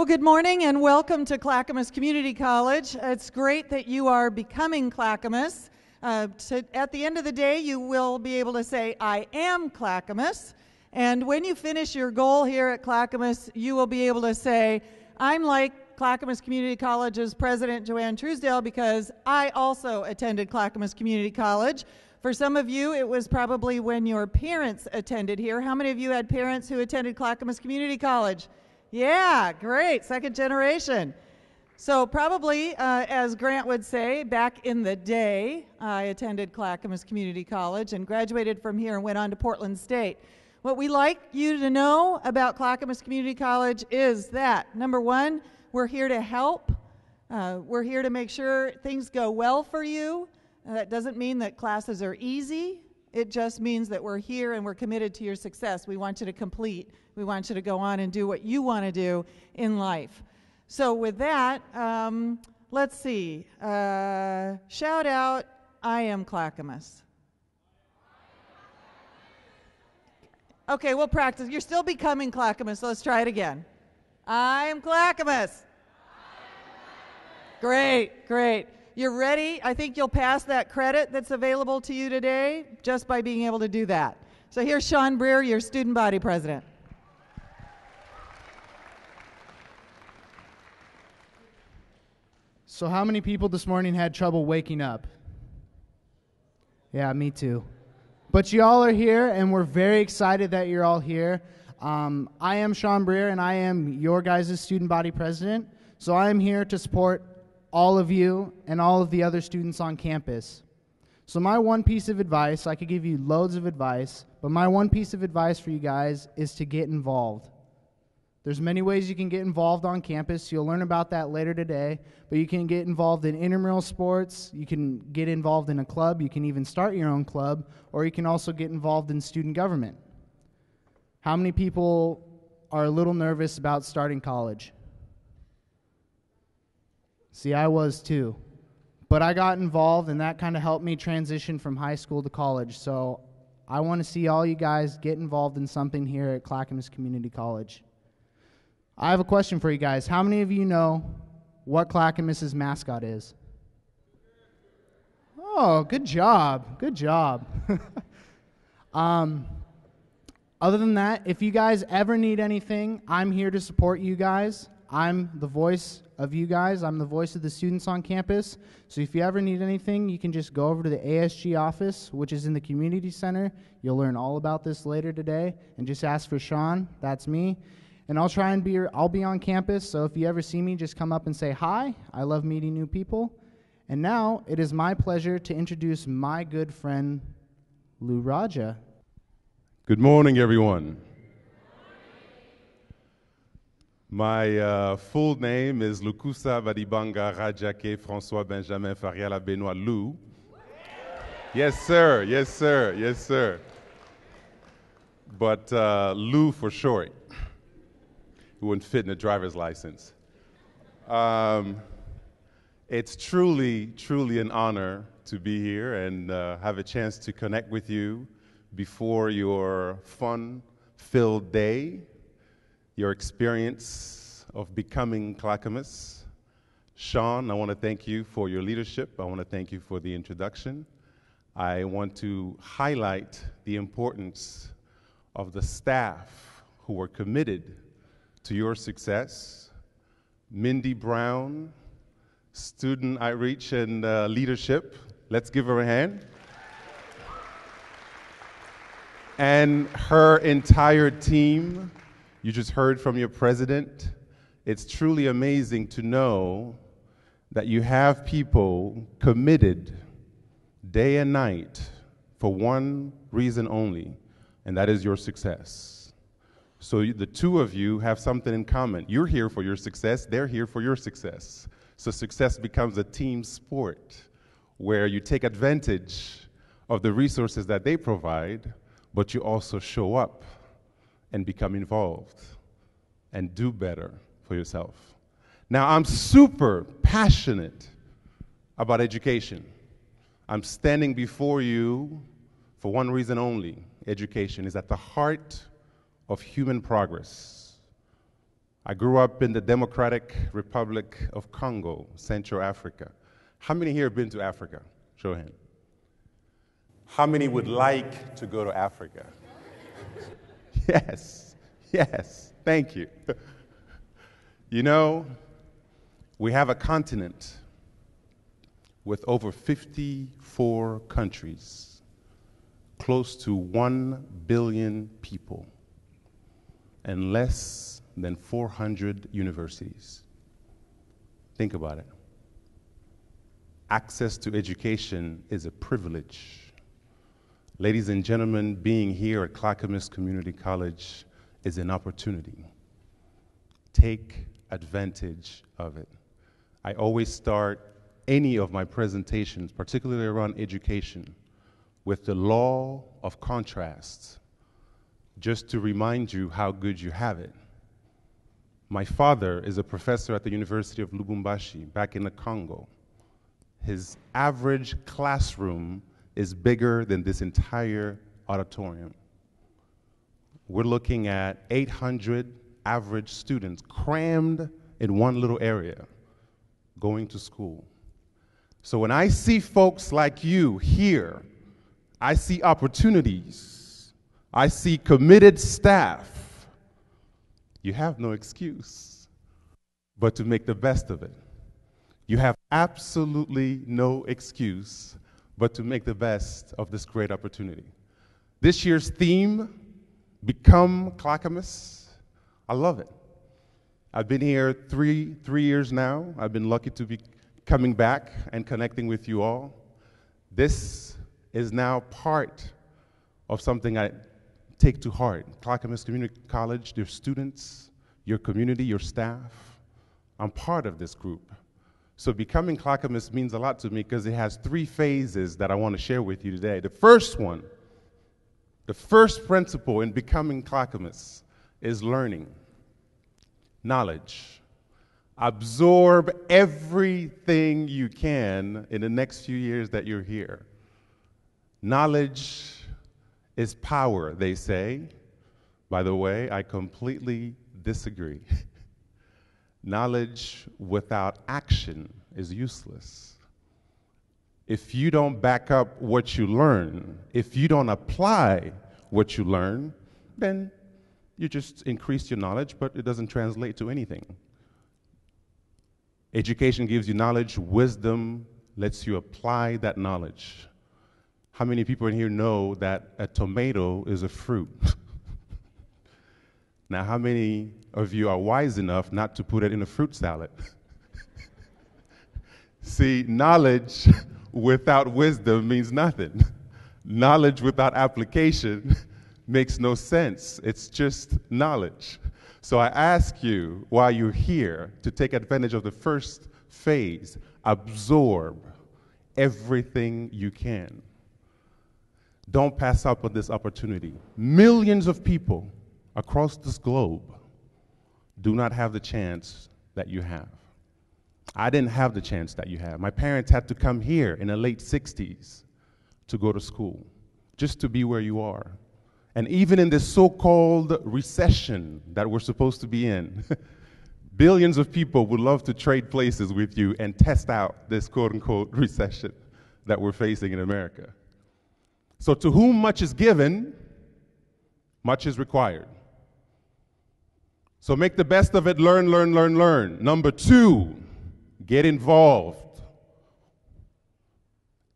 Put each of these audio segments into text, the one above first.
Well, good morning and welcome to Clackamas Community College. It's great that you are becoming Clackamas. At the end of the day, you will be able to say, I am Clackamas. And when you finish your goal here at Clackamas, you will be able to say, I'm like Clackamas Community College's president, Joanne Truesdale, because I also attended Clackamas Community College. For some of you, it was probably when your parents attended here. How many of you had parents who attended Clackamas Community College? Yeah, great, second generation. So probably, as Grant would say, back in the day, I attended Clackamas Community College and graduated from here and went on to Portland State. What we like you to know about Clackamas Community College is that, number one, we're here to help. We're here to make sure things go well for you. That doesn't mean that classes are easy. It just means that we're here and we're committed to your success. We want you to complete. We want you to go on and do what you want to do in life. So with that, let's see. Shout out, I am Clackamas. Okay, we'll practice. You're still becoming Clackamas, so let's try it again. I am Clackamas. Great, great. You're ready? I think you'll pass that credit that's available to you today just by being able to do that. So here's Sean Breer, your student body president. So how many people this morning had trouble waking up? Yeah, me too. But you all are here, and we're very excited that you're all here. I am Sean Breer, and I am your guys' student body president. So I am here to support all of you and all of the other students on campus. So my one piece of advice, I could give you loads of advice, but my one piece of advice for you guys is to get involved. There's many ways you can get involved on campus. You'll learn about that later today, but you can get involved in intramural sports, you can get involved in a club, you can even start your own club, or you can also get involved in student government. How many people are a little nervous about starting college? See, I was too. But I got involved, and that kind of helped me transition from high school to college. So I want to see all you guys get involved in something here at Clackamas Community College. I have a question for you guys. How many of you know what Clackamas' mascot is? Oh, good job. Good job. Other than that, if you guys ever need anything, I'm here to support you guys. I'm the voice of you guys. I'm the voice of the students on campus. So if you ever need anything, you can just go over to the ASG office, which is in the community center. You'll learn all about this later today. And just ask for Sean. That's me. And I'll be on campus. So if you ever see me, just come up and say hi. I love meeting new people. And now it is my pleasure to introduce my good friend, Lou Raja. Good morning, everyone. My full name is Lukusa Badibanga Rajake François Benjamin Fariala Benoit Lou. Yes, sir. Yes, sir. Yes, sir. But Lou for short. It wouldn't fit in a driver's license. It's truly, truly an honor to be here and have a chance to connect with you before your fun-filled day, your experience of becoming Clackamas. Sean, I want to thank you for your leadership. I want to thank you for the introduction. I want to highlight the importance of the staff who are committed to your success. Mindy Brown, Student Outreach and Leadership. Let's give her a hand. And her entire team. You just heard from your president. It's truly amazing to know that you have people committed day and night for one reason only, and that is your success. So the two of you have something in common. You're here for your success, they're here for your success. So success becomes a team sport where you take advantage of the resources that they provide, but you also show up and become involved and do better for yourself. Now, I'm super passionate about education. I'm standing before you for one reason only. Education is at the heart of human progress. I grew up in the Democratic Republic of Congo, Central Africa. How many here have been to Africa? Show of hand. How many would like to go to Africa? Yes, yes, thank you. You know, we have a continent with over 54 countries, close to 1 billion people, and less than 400 universities. Think about it. Access to education is a privilege. Ladies and gentlemen, being here at Clackamas Community College is an opportunity. Take advantage of it. I always start any of my presentations, particularly around education, with the law of contrast, just to remind you how good you have it. My father is a professor at the University of Lubumbashi, back in the Congo. His average classroom is bigger than this entire auditorium. We're looking at 800 average students crammed in one little area going to school. So when I see folks like you here, I see opportunities. I see committed staff. You have no excuse but to make the best of it. You have absolutely no excuse but to make the best of this great opportunity. This year's theme, Become Clackamas, I love it. I've been here three years now. I've been lucky to be coming back and connecting with you all. This is now part of something I take to heart. Clackamas Community College, their students, your community, your staff. I'm part of this group. So becoming Clackamas means a lot to me because it has 3 phases that I want to share with you today. The first one, the first principle in becoming Clackamas is learning, knowledge. Absorb everything you can in the next few years that you're here. Knowledge is power, they say. By the way, I completely disagree. Knowledge without action is useless. If you don't back up what you learn, if you don't apply what you learn, then you just increase your knowledge, but it doesn't translate to anything. Education gives you knowledge, wisdom lets you apply that knowledge. How many people in here know that a tomato is a fruit? Now, how many of you are wise enough not to put it in a fruit salad? See, knowledge without wisdom means nothing. Knowledge without application makes no sense. It's just knowledge. So I ask you, while you're here, to take advantage of the first phase. Absorb everything you can. Don't pass up on this opportunity. Millions of people across this globe do not have the chance that you have. I didn't have the chance that you have. My parents had to come here in the late 60s to go to school, just to be where you are. And even in this so-called recession that we're supposed to be in, billions of people would love to trade places with you and test out this quote-unquote recession that we're facing in America. So to whom much is given, much is required. So make the best of it, learn, learn, learn, learn. Number 2, get involved.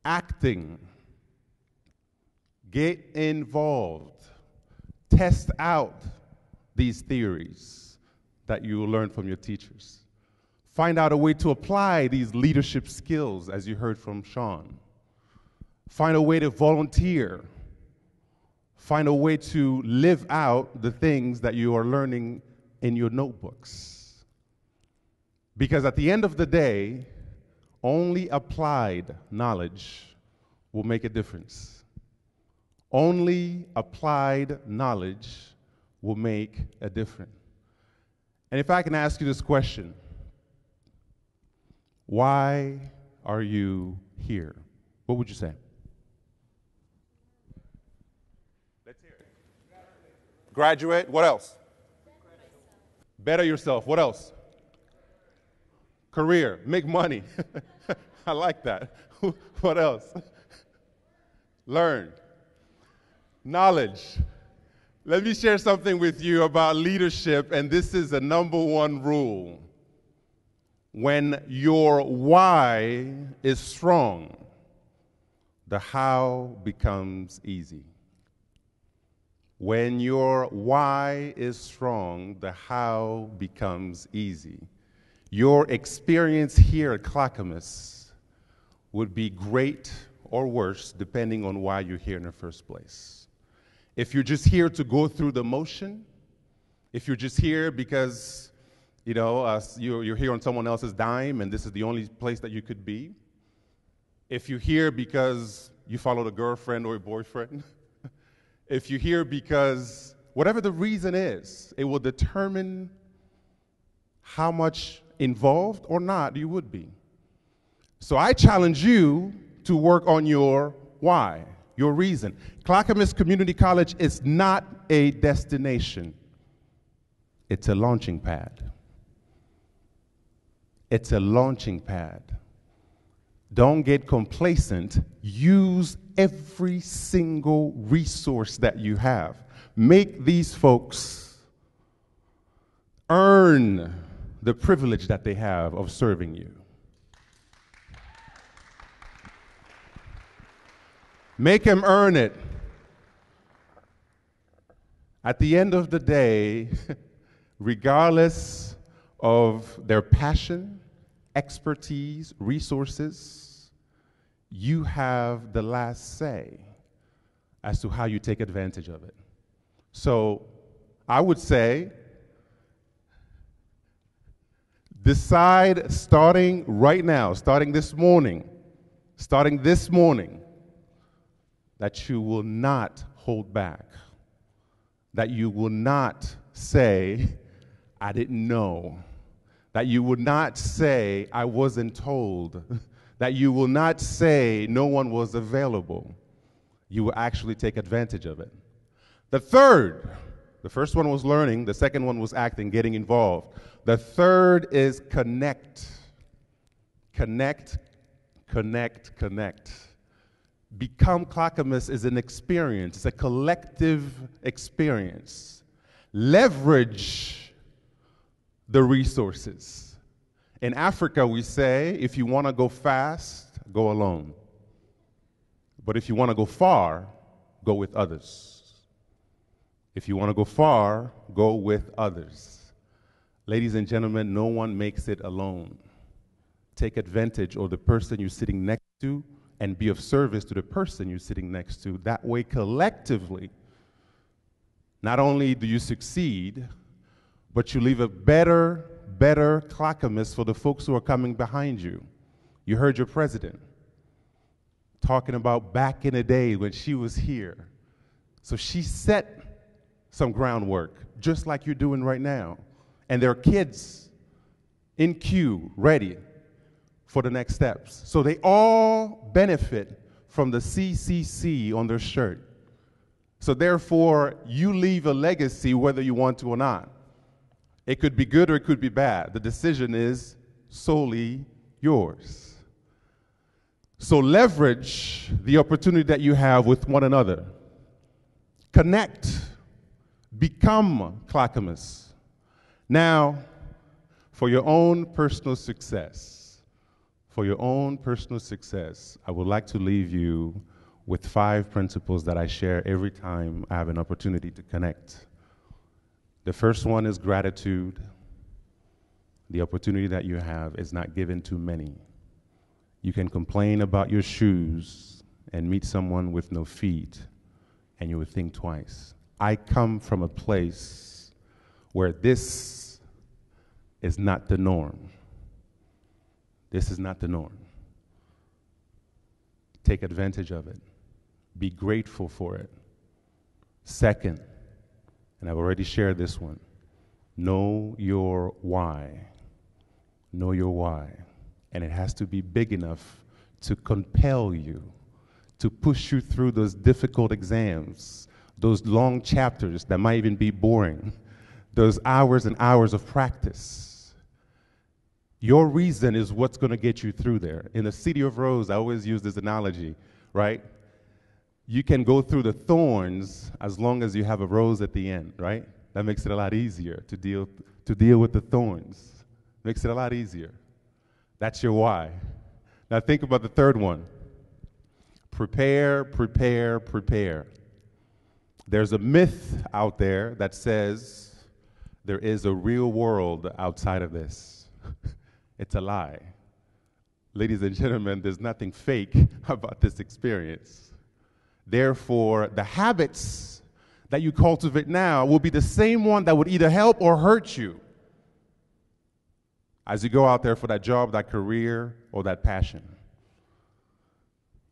Acting. Get involved. Test out these theories that you will learn from your teachers. Find out a way to apply these leadership skills, as you heard from Sean. Find a way to volunteer. Find a way to live out the things that you are learning in your notebooks. Because at the end of the day, only applied knowledge will make a difference. Only applied knowledge will make a difference. And if I can ask you this question, why are you here? What would you say? Let's hear it. Graduate. What else? Better yourself. What else? Career. Make money. I like that. What else? Learn. Knowledge. Let me share something with you about leadership, and this is the #1 rule. When your why is strong, the how becomes easy. When your why is strong, the how becomes easy. Your experience here at Clackamas would be great or worse depending on why you're here in the first place. If you're just here to go through the motion, if you're just here because you're here on someone else's dime and this is the only place that you could be, if you're here because you followed a girlfriend or a boyfriend, if you're here because whatever the reason is, it will determine how much involved or not you would be. So I challenge you to work on your why, your reason. Clackamas Community College is not a destination. It's a launching pad. It's a launching pad. Don't get complacent. Use every single resource that you have. Make these folks earn the privilege that they have of serving you. Make them earn it. At the end of the day, regardless of their passion, expertise, resources, you have the last say as to how you take advantage of it. So I would say, decide starting right now, starting this morning, that you will not hold back, that you will not say, I didn't know, that you will not say, I wasn't told, that you will not say, no one was available. You will actually take advantage of it. The first one was learning, the second one was acting, getting involved. The third is connect. Connect, connect, connect. Become Clackamas is an experience. It's a collective experience. Leverage the resources. In Africa, we say, if you want to go fast, go alone. But if you want to go far, go with others. If you want to go far, go with others. Ladies and gentlemen, no one makes it alone. Take advantage of the person you're sitting next to and be of service to the person you're sitting next to. That way, collectively, not only do you succeed, but you leave a better Clackamas for the folks who are coming behind you. You heard your president talking about back in the day when she was here. So she set some groundwork, just like you're doing right now. And there are kids in queue, ready for the next steps. So they all benefit from the CCC on their shirt. So therefore, you leave a legacy whether you want to or not. It could be good or it could be bad. The decision is solely yours. So leverage the opportunity that you have with one another. Connect. Become Clackamas. Now, for your own personal success, I would like to leave you with 5 principles that I share every time I have an opportunity to connect. The first one is gratitude. The opportunity that you have is not given to many. You can complain about your shoes and meet someone with no feet, and you would think twice. I come from a place where this is not the norm. This is not the norm. Take advantage of it. Be grateful for it. Second, and I've already shared this one, know your why. Know your why. And it has to be big enough to compel you, to push you through those difficult exams, those long chapters that might even be boring, those hours and hours of practice. Your reason is what's going to get you through there. In the City of Rose, I always use this analogy, right? You can go through the thorns as long as you have a rose at the end, right? That makes it a lot easier to deal with the thorns. Makes it a lot easier. That's your why. Now think about the third one. Prepare, prepare, prepare. There's a myth out there that says there is a real world outside of this. It's a lie. Ladies and gentlemen, there's nothing fake about this experience. Therefore, the habits that you cultivate now will be the same one that would either help or hurt you as you go out there for that job, that career, or that passion.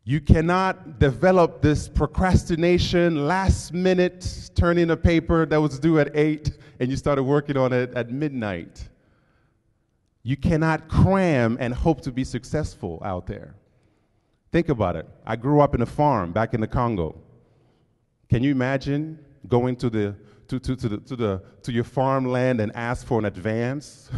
You cannot develop this procrastination, last minute, turn in a paper that was due at 8 and you started working on it at midnight. You cannot cram and hope to be successful out there. Think about it. I grew up in a farm back in the Congo. Can you imagine going to your farmland and ask for an advance?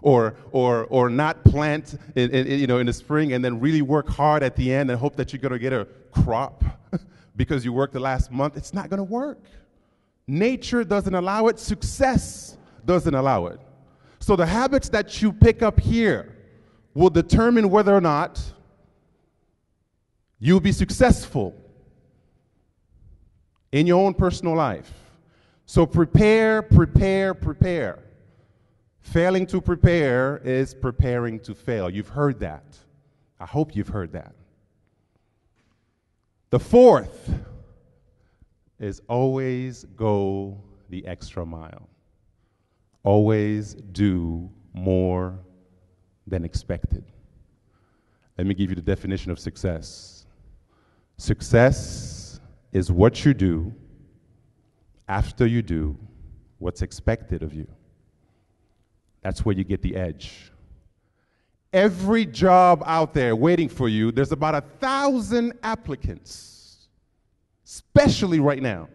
or not plant in the spring and then really work hard at the end and hope that you're going to get a crop because you worked the last month? It's not going to work. Nature doesn't allow it. Success doesn't allow it. So the habits that you pick up here will determine whether or not you'll be successful in your own personal life. So prepare, prepare, prepare. Failing to prepare is preparing to fail. You've heard that. I hope you've heard that. The fourth is always go the extra mile. Always do more than expected. Let me give you the definition of success. Success is what you do after you do what's expected of you. That's where you get the edge. Every job out there waiting for you, there's about 1,000 applicants, especially right now.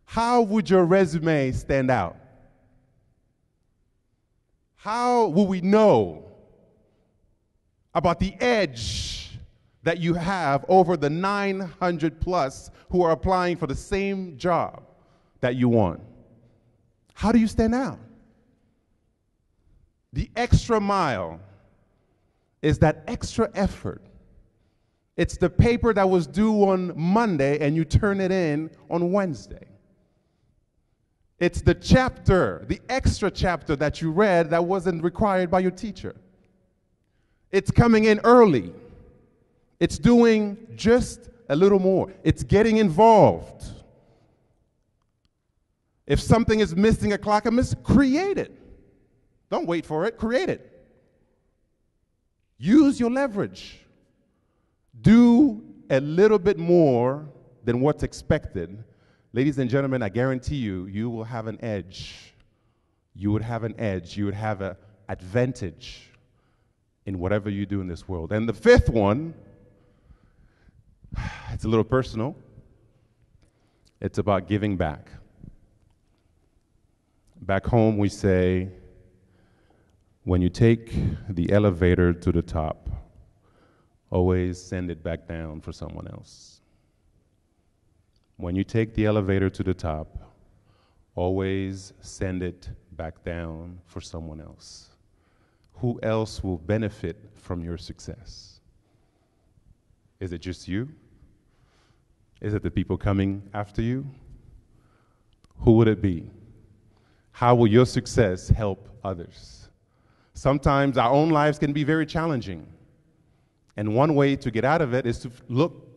How would your resume stand out? How will we know about the edge that you have over the 900 plus who are applying for the same job that you want? How do you stand out? The extra mile is that extra effort. It's the paper that was due on Monday and you turn it in on Wednesday. It's the chapter, the extra chapter that you read that wasn't required by your teacher. It's coming in early. It's doing just a little more. It's getting involved. If something is missing at Clackamas, create it. Don't wait for it. Create it. Use your leverage. Do a little bit more than what's expected. Ladies and gentlemen, I guarantee you, you will have an edge. You would have an edge. You would have an advantage in whatever you do in this world. And the fifth one, it's a little personal. It's about giving back. Back home, we say, when you take the elevator to the top, always send it back down for someone else. When you take the elevator to the top, always send it back down for someone else. Who else will benefit from your success? Is it just you? Is it the people coming after you? Who would it be? How will your success help others? Sometimes our own lives can be very challenging. And one way to get out of it is to look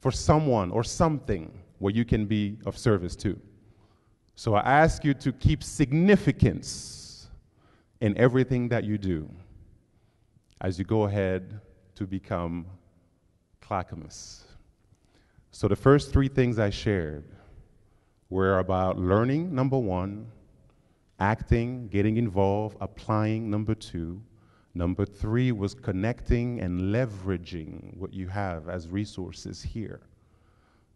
for someone or something where you can be of service to. So I ask you to keep significance in everything that you do as you go ahead to become Clackamas. So the first three things I shared were about learning, number one, acting, getting involved, applying, number two. Number three was connecting and leveraging what you have as resources here.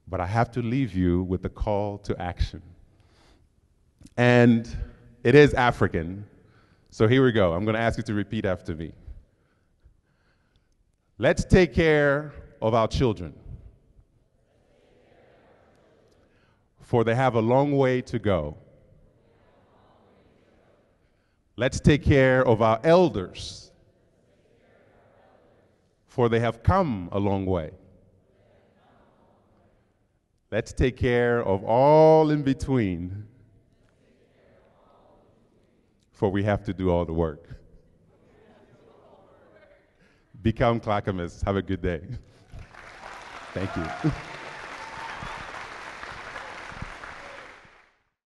But I have to leave you with a call to action. And it is African. So here we go. I'm going to ask you to repeat after me. Let's take care of our children, for they have a long way to go. Let's take care of our elders, for they have come a long way. Let's take care of all in between, for we have to do all the work. Become Clackamas. Have a good day. Thank you.